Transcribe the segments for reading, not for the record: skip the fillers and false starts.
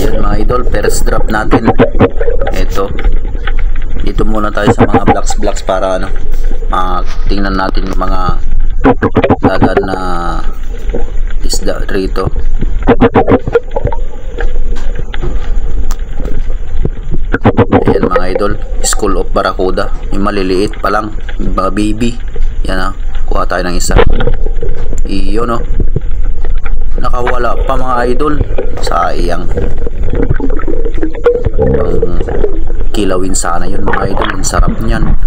Yan mga idol, first drop natin. Ito. Dito muna tayo sa mga blocks para ano, tingnan natin yung mga dagat na isda rito. Ayan mga idol, School of Barracuda. Yung maliliit pa lang, yung mga baby. Yan kuha tayo ng isa. Iyon nakawala pa mga idol. Sayang. Kilawin sana yun mga idol, ang sarap niyan.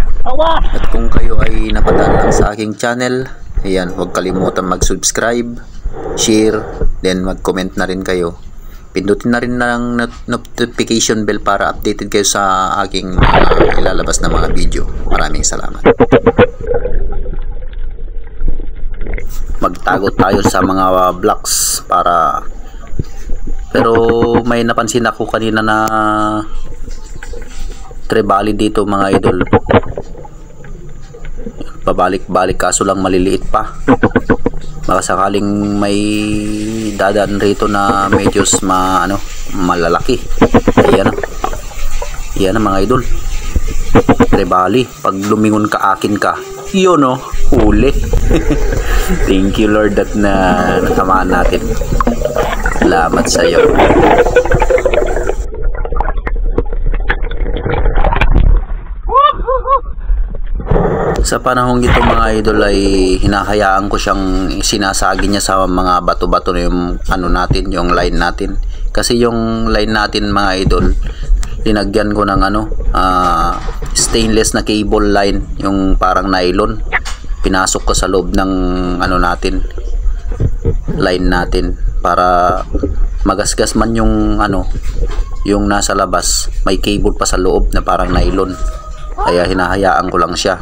At kung kayo ay napadaan lang sa aking channel, ayan, huwag kalimutan mag-subscribe, share, then mag-comment na rin kayo. Pindutin na rin ng notification bell para updated kayo sa aking ilalabas na mga video. Maraming salamat. Magtago tayo sa mga blocks pero may napansin ako kanina na trebali dito mga idol. Pabalik-balik kaso lang maliliit pa. Baka sakaling may dadaan rito na medyo malalaki. Ayan mga idol. Trebali, pag lumingon ka akin ka. Yun huli. Thank you Lord at natamaan natin. Salamat sa iyo. Sa panahong ito mga idol ay hinahayaan ko siyang sinasagi niya sa mga bato-bato na yung natin, yung line natin. Kasi yung line natin mga idol, linagyan ko ng stainless na cable line, yung parang nylon. Pinasok ko sa loob ng natin, line natin, para magasgas man yung yung nasa labas, may cable pa sa loob na parang nylon. Kaya hinahayaan ko lang siya.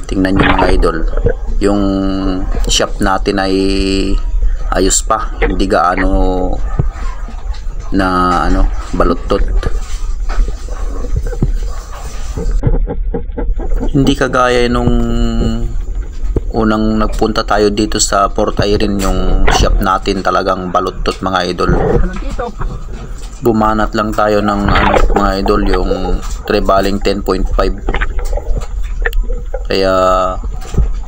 Tingnan nyo mga idol, yung shop natin ay ayos pa, hindi gaano na baluttot. Hindi kagaya nung unang nagpunta tayo dito sa Port Irene, yung shop natin talagang baluttot mga idol. Bumanat lang tayo ng mga idol, yung trebaling 10.5. Kaya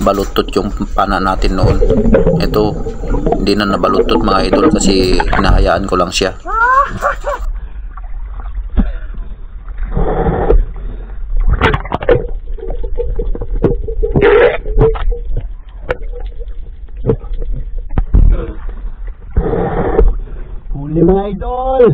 baluttot yung pana natin noon. Ito hindi na nabaluttot mga idol kasi hinahayaan ko lang siya. Huli mga idol.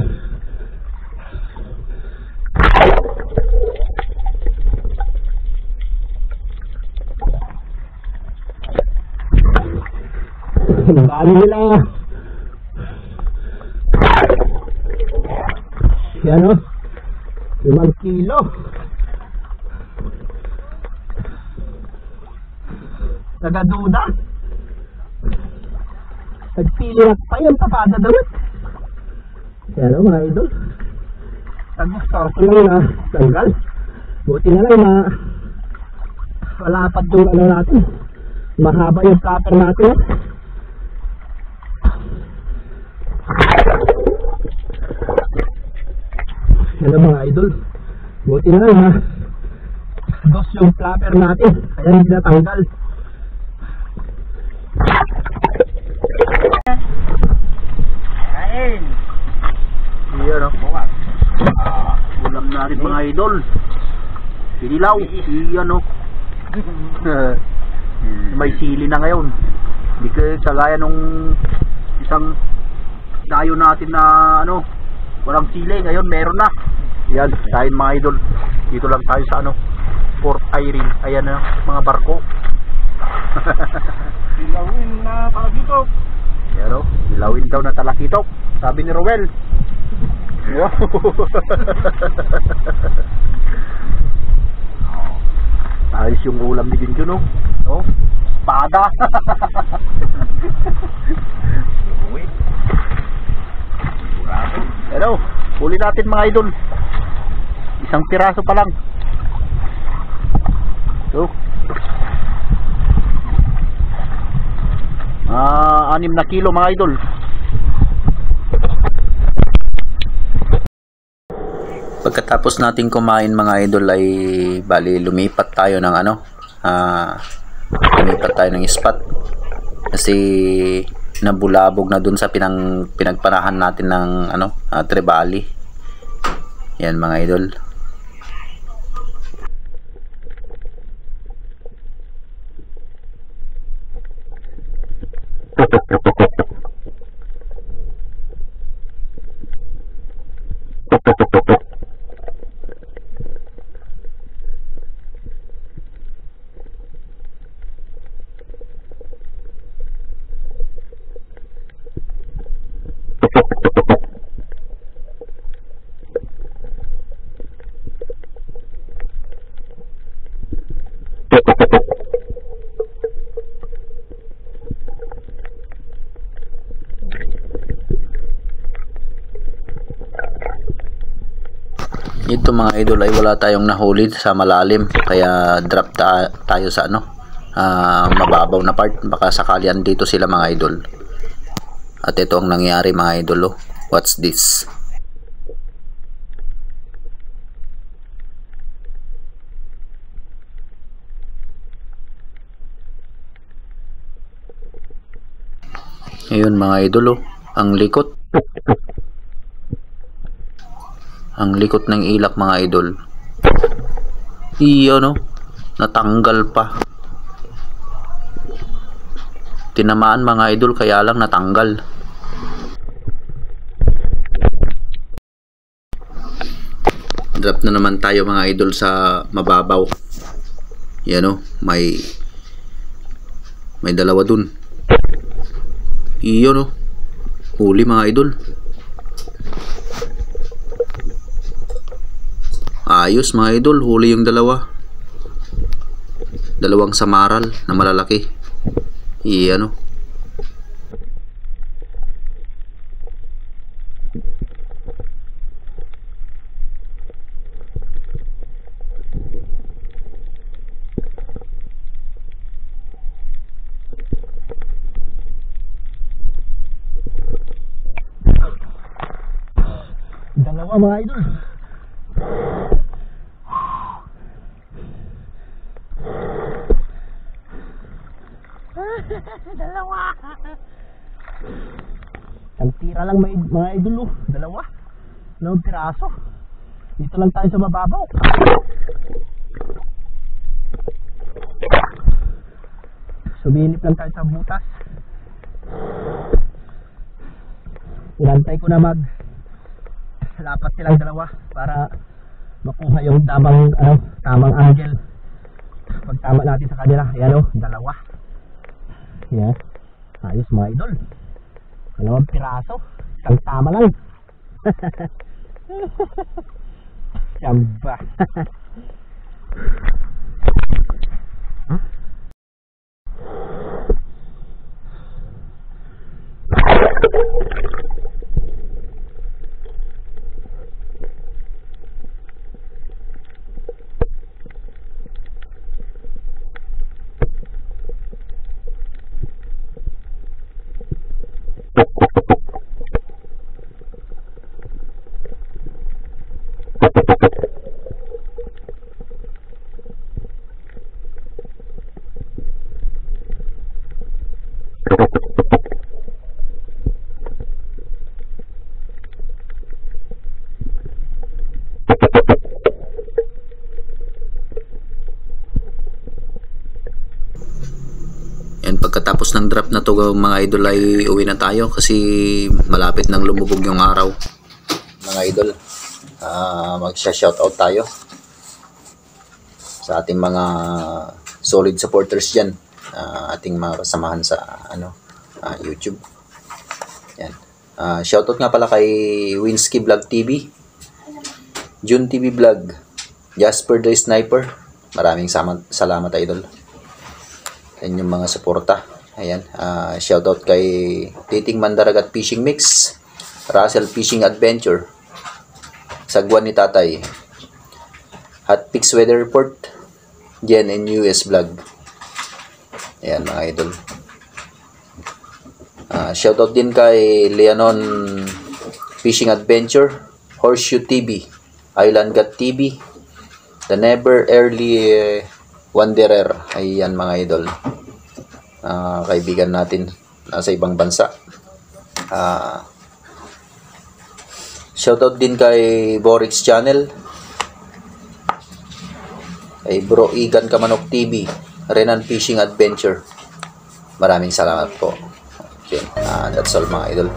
Bali nila. Yan 5 kilo. Tagaduda. Nagpilirak pa yung tapada daw. Yan mga idol. Tag-start ko na tanggal. Buti na lang malapad yung natin. Mahaba yung copper natin. Yan mga idol. Buti na lang dos yung flapper natin. Kaya hindi natanggal. Kain. Iyan ulam na rin mga idol. Pinilaw. Iyan may sili na ngayon. Hindi kagaya nung isang dayo natin na walang sili. Ngayon meron na. Yan, dahil mga idol, dito lang tayo sa Port Irene. Ayan mga barko. Dilawin na talakitok. Yan dilawin daw na talakitok, sabi ni Rowel. Wow. Ayos yung ulam ni Junjun espada. Wait. Hello, huli natin mga idol. Isang piraso pa lang. So, 6 na kilo mga idol. Pagkatapos natin kumain mga idol ay bali lumipat tayo ng lumipat tayo ng spot kasi nabulabog na dun sa pinagpanahan natin ng Trevally. Yan mga idol. Ito mga idol ay wala tayong nahuli sa malalim, kaya drop tayo sa mababaw na part, baka sakali andito sila mga idol. At ito ang nangyari mga idol. What's this? Ayun mga idol, ang likot. Ang likot ng ilak mga idol. Iyo natanggal pa. Tinamaan mga idol, kaya lang natanggal. Drop na naman tayo mga idol sa mababaw. Yan may dalawa dun. Iyo huli mga idol. Ayos mga idol, huli yung dalawang samaral na malalaki. Iyan dalawa mga idol. Dalawa. Ang tira lang mga idol, dalawa. Dalawang piraso. Dito lang tayo sa mababaw. Sumilip lang tayo sa butas. Inantay ko na lapat silang dalawa para makuha yung tamang angle. Pag tama natin sa kanila, ayan dalawa. Yan. Ayos mga idol. Dalawang piraso. Isang tama lang. Samba. And pagkatapos ng drop na to mga idol ay uwi na tayo kasi malapit nang lumubog yung araw. Mga idol, magsha-shoutout tayo sa ating mga solid supporters dyan, ating mga kasamahan sa YouTube. Yan. Shoutout nga pala kay Winsky Vlog TV, June TV Vlog, Jasper the Sniper. Maraming salamat idol. Yan yung mga suporta. Ayan. Shoutout kay Titing Mandaragat Fishing Mix, Russell Fishing Adventure, Sagwan ni Tatay, Hot Pix Weather Report, Jen and US Vlog. Ayan mga idol. Shoutout din kay Leanon Fishing Adventure, Horseshoe TV, Island God TV, The Never Early Wanderer. Ayan mga idol, kaibigan natin nasa ibang bansa. Shoutout din kay Borix Channel, kay Bro Igan Kamanok TV, Renan Fishing Adventure. Maraming salamat po. Okay, that's all mga idol.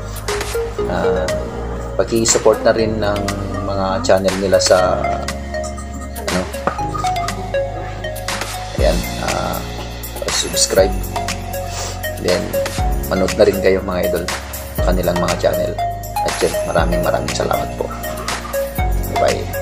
Paki-support na rin ng mga channel nila sa ayan, subscribe, then manood na rin kayo mga idol kanilang mga channel. At yun, maraming salamat po. Bye.